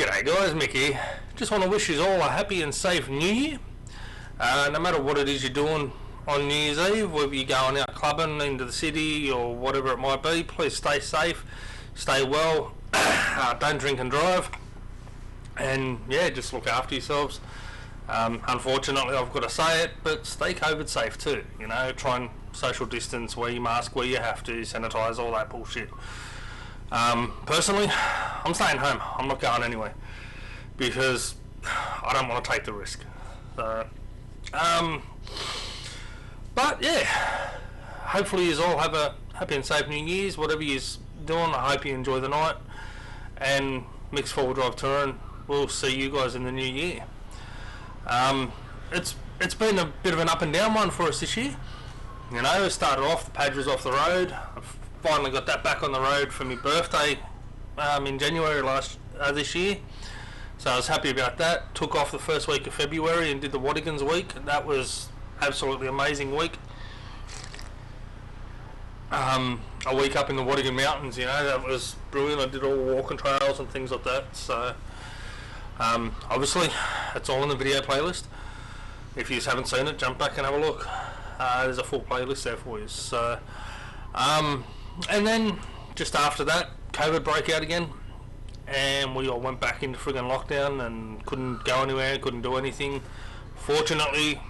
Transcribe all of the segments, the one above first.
G'day guys, Mick here. Just want to wish you all a happy and safe New Year. No matter what it is you're doing on New Year's Eve, whether you're going out clubbing into the city or whatever it might be, please stay safe, stay well, don't drink and drive, and yeah, just look after yourselves. Unfortunately, I've got to say it, but stay COVID safe too. You know, try and social distance, wear your mask where you have to, sanitize, all that bullshit. Personally, I'm staying home. I'm not going anywhere because I don't want to take the risk. So, but yeah, hopefully you all have a happy and safe New Year's. Whatever you're doing, I hope you enjoy the night. And Mick's four-wheel drive touring. We'll see you guys in the new year. It's been a bit of an up and down one for us this year. You know, it started off, the Pajero's off the road. I've finally got that back on the road for my birthday in January this year. So I was happy about that. Took off the first week of February and did the Wadigans week. That was absolutely amazing week. A week up in the Wadigan Mountains, you know, that was brilliant. I did all walking trails and things like that. So obviously it's all in the video playlist. If you just haven't seen it, jump back and have a look. There's a full playlist there for you. So and then just after that, COVID broke out again, and we all went back into friggin' lockdown and couldn't go anywhere, couldn't do anything. Fortunately,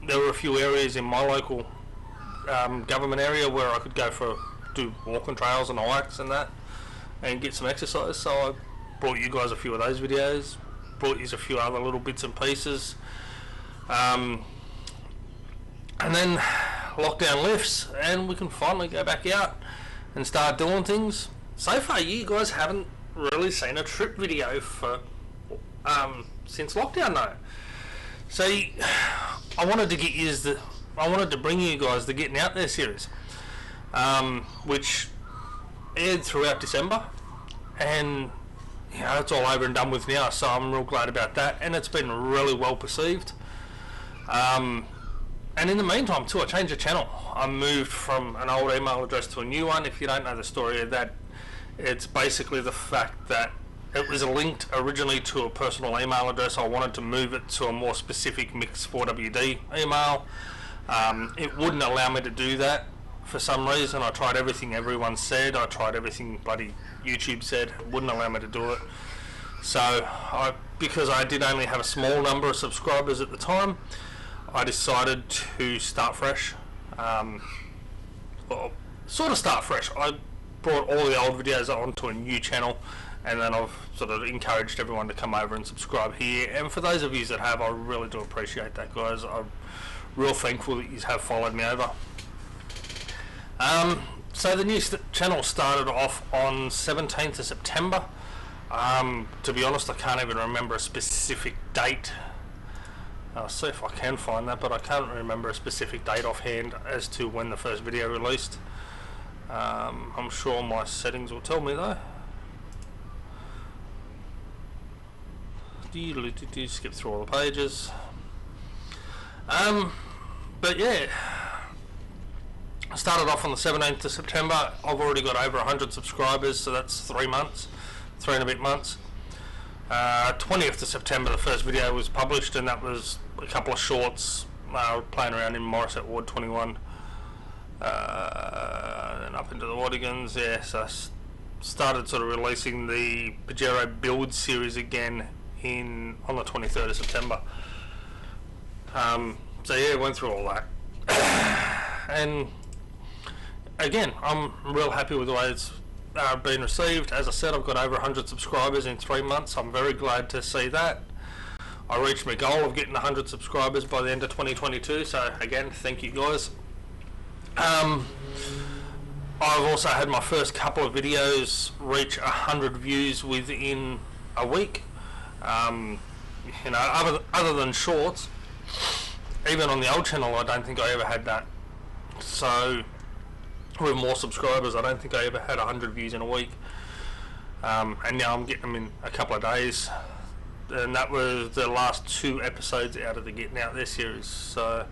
there were a few areas in my local government area where I could go do walking trails and hikes and that, and get some exercise. So I brought you guys a few of those videos, brought you a few other little bits and pieces, and then lockdown lifts and we can finally go back out and start doing things. So far you guys haven't really seen a trip video for since lockdown though. See, I wanted to bring you guys the Getting Out There series, which aired throughout December, and you know, it's all over and done with now, so I'm real glad about that, and it's been really well perceived. And in the meantime too, I changed the channel. I moved from an old email address to a new one. If you don't know the story of that, it's basically the fact that it was linked originally to a personal email address. I wanted to move it to a more specific Mix 4WD email. It wouldn't allow me to do that for some reason. I tried everything everyone said. I tried everything bloody YouTube said. It wouldn't allow me to do it. So because I did only have a small number of subscribers at the time, I decided to start fresh. Well, sort of start fresh. I brought all the old videos onto a new channel, and then I've sort of encouraged everyone to come over and subscribe here. And for those of you that have, I really do appreciate that, guys. I'm real thankful that you have followed me over. So the new channel started off on 17th of September. To be honest, I can't even remember a specific date. I'll see if I can find that, but I can't remember a specific date offhand as to when the first video released. I'm sure my settings will tell me though. Skip through all the pages. But yeah, I started off on the 17th of September. I've already got over 100 subscribers, so that's 3 and a bit months. 20th of September the first video was published, and that was a couple of shorts playing around in Morisset Ward 21, and up into the Wadigans. Yeah, so I started sort of releasing the Pajero build series again on the 23rd of September. So yeah, went through all that, and again, I'm real happy with the way it's been received. As I said, I've got over 100 subscribers in 3 months. I'm very glad to see that. I reached my goal of getting 100 subscribers by the end of 2022, so again, thank you guys. I've also had my first couple of videos reach 100 views within a week. You know, other than shorts, even on the old channel, I don't think I ever had that. So with more subscribers, I don't think I ever had 100 views in a week, and now I'm getting them in a couple of days, and that was the last 2 episodes out of the Getting Out There series. So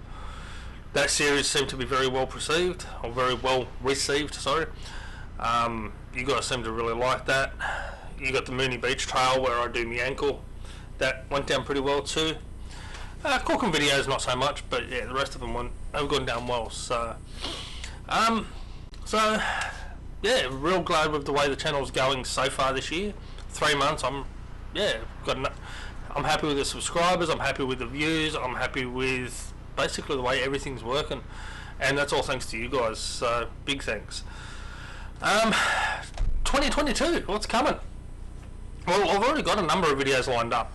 that series seemed to be very well received, sorry. You guys seem to really like that. You got the Mooney Beach Trail where I do my ankle. That went down pretty well too. Cooking videos not so much, but yeah, the rest of them have gone down well. So, yeah, real glad with the way the channel's going so far this year. 3 months, I'm happy with the subscribers. I'm happy with the views. I'm happy with basically the way everything's working, and that's all thanks to you guys. So big thanks. 2022, what's coming? Well, I've already got a number of videos lined up.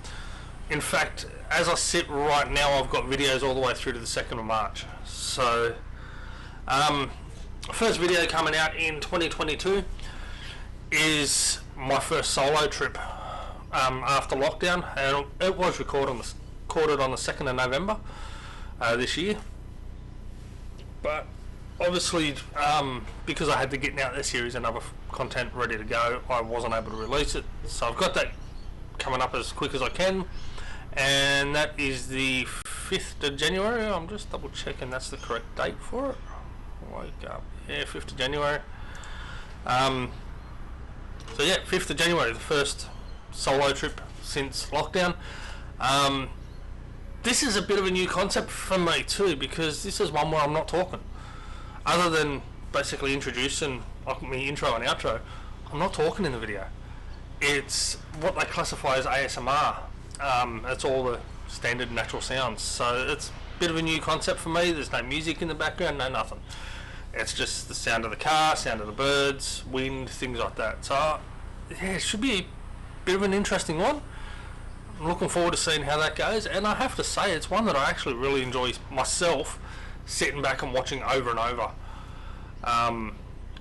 In fact, as I sit right now, I've got videos all the way through to the 2nd of March. So, first video coming out in 2022 is my first solo trip after lockdown, and it was recorded on the 2nd of November this year. But obviously, because I had to get out this series and other content ready to go, I wasn't able to release it. So I've got that coming up as quick as I can, and that is the 5th of January. I'm just double checking that's the correct date for it. Wake up. Yeah, 5th of January. So yeah, 5th of January, the first solo trip since lockdown. This is a bit of a new concept for me too, because this is one where I'm not talking. Other than basically introducing like my intro and outro, I'm not talking in the video. It's what they classify as ASMR. It's all the standard natural sounds. So it's a bit of a new concept for me. There's no music in the background, no nothing. It's just the sound of the car, sound of the birds, wind, things like that. So yeah, it should be a bit of an interesting one. I'm looking forward to seeing how that goes, and I have to say it's one that I actually really enjoy myself, sitting back and watching over and over. I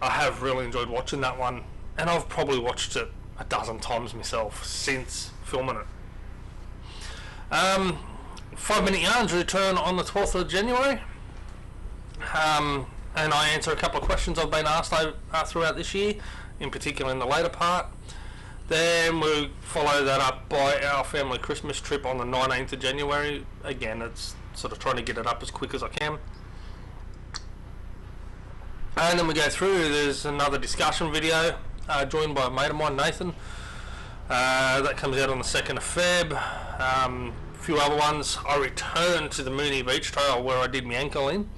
have really enjoyed watching that one, and I've probably watched it a dozen times myself since filming it. 5 Minute Yarns return on the 12th of January, and I answer a couple of questions I've been asked throughout this year, in particular in the later part. Then we follow that up by our family Christmas trip on the 19th of January. Again, it's sort of trying to get it up as quick as I can. And then we go through, there's another discussion video joined by a mate of mine, Nathan. That comes out on the 2nd of Feb. A few other ones. I returned to the Mooney Beach Trail where I did my ankle in.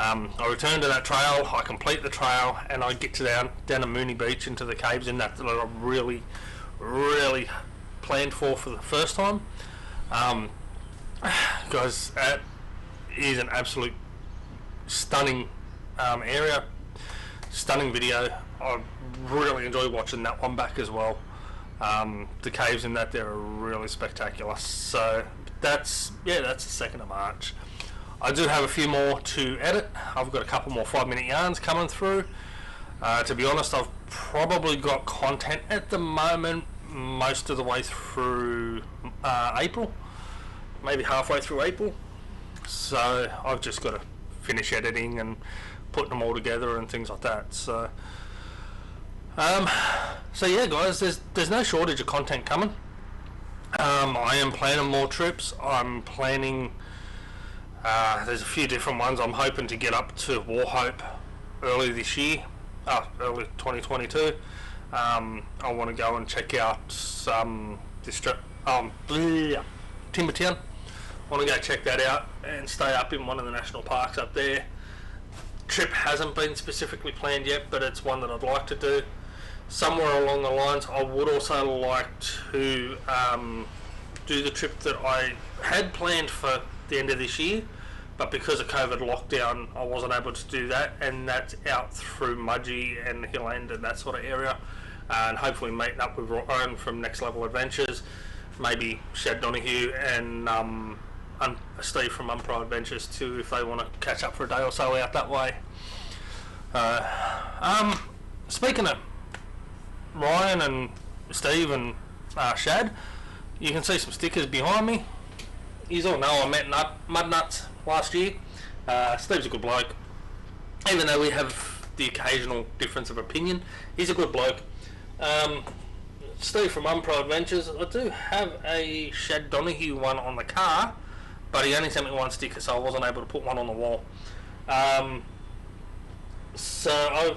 I return to that trail, I complete the trail, and I get down to Mooney Beach into the caves in that I really planned for the first time. Guys, that is an absolute stunning area, stunning video. I really enjoy watching that one back as well. The caves in that there are really spectacular. So that's the 2nd of March. I do have a few more to edit. I've got a couple more 5 Minute Yarns coming through. To be honest, I've probably got content at the moment most of the way through April, maybe halfway through April. So I've just got to finish editing and putting them all together and things like that. So yeah, guys, there's no shortage of content coming. I am planning more trips. I'm planning. There's a few different ones. I'm hoping to get up to Warhope early this year, early 2022. I want to go and check out some Timbertown. I want to go check that out and stay up in one of the national parks up there. Trip hasn't been specifically planned yet, but it's one that I'd like to do. Somewhere along the lines, I would also like to do the trip that I had planned for the end of this year, but because of COVID lockdown I wasn't able to do that, and that's out through Mudgee and Hill End and that sort of area, and hopefully meeting up with Ryan from Next Level Adventures, maybe Shad Donahue and Steve from Umpire Adventures too, if they want to catch up for a day or so out that way. Speaking of Ryan and Steve and Shad, you can see some stickers behind me. You all know I met Mudnuts last year. Steve's a good bloke. Even though we have the occasional difference of opinion, he's a good bloke. Steve from Umpire Adventures, I do have a Shad Donahue one on the car, but he only sent me one sticker, so I wasn't able to put one on the wall. So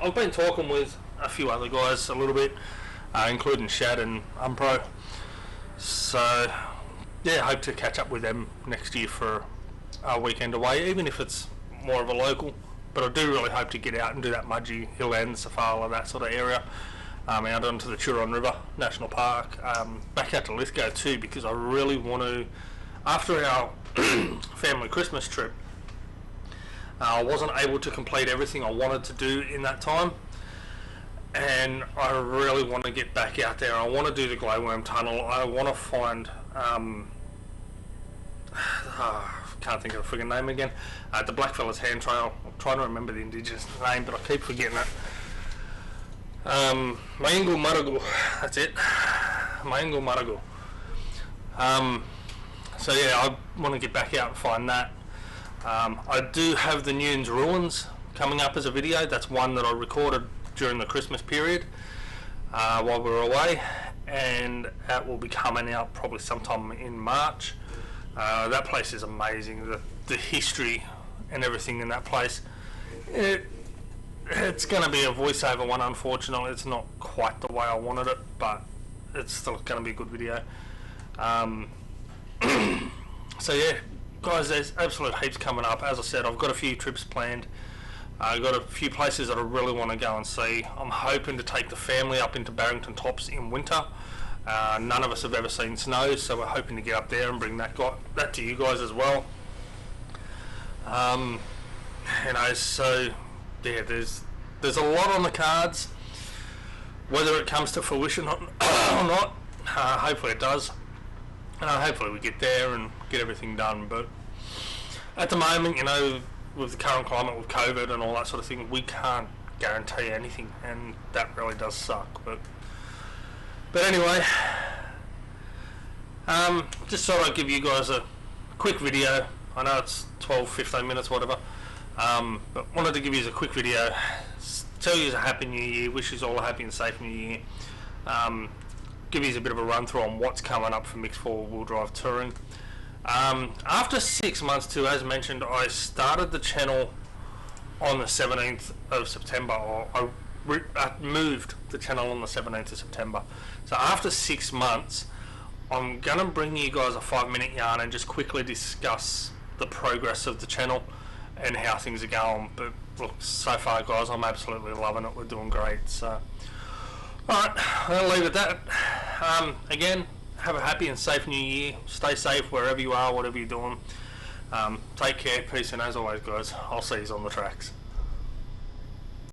I've been talking with a few other guys a little bit. including Shad and Umpro. So yeah, hope to catch up with them next year for a weekend away, even if it's more of a local. But I do really hope to get out and do that Mudgee, Hill End, Safala, that sort of area, out onto the Turon River National Park, back out to Lithgow too, because I really want to, after our family Christmas trip, I wasn't able to complete everything I wanted to do in that time, and I really want to get back out there. I want to do the Glowworm Tunnel. I want to find, can't think of the friggin' name again, the Blackfellas Hand Trail. I'm trying to remember the indigenous name, but I keep forgetting it. Mayengu Maragu, that's it. Mayengu Maragu. So yeah, I want to get back out and find that. I do have the Nunes Ruins coming up as a video. That's one that I recorded during the Christmas period while we were away, and that will be coming out probably sometime in March. That place is amazing. The history and everything in that place. It's going to be a voiceover one, unfortunately. It's not quite the way I wanted it, but it's still going to be a good video. So yeah, guys, there's absolute heaps coming up. As I said, I've got a few trips planned. I've got a few places that I really want to go and see. I'm hoping to take the family up into Barrington Tops in winter. None of us have ever seen snow, so we're hoping to get up there and bring that to you guys as well. So yeah, there's a lot on the cards. Whether it comes to fruition or not, hopefully it does. Hopefully we get there and get everything done. But at the moment, with the current climate, with COVID and all that sort of thing, we can't guarantee anything, and that really does suck. But anyway, just thought I'd give you guys a quick video. I know it's 12-15 minutes, whatever, but wanted to give you a quick video, tell you a happy new year, wish you all a happy and safe new year, give you a bit of a run through on what's coming up for mixed four-wheel drive touring. After 6 months too, as mentioned, I started the channel on the 17th of September, or I moved the channel on the 17th of September. So after 6 months, I'm going to bring you guys a 5-minute yarn and just quickly discuss the progress of the channel and how things are going. But look, so far guys, I'm absolutely loving it. We're doing great. So alright, I'll leave it at that. Again, have a happy and safe new year. Stay safe wherever you are, whatever you're doing. Take care, peace, and as always guys, I'll see you on the tracks.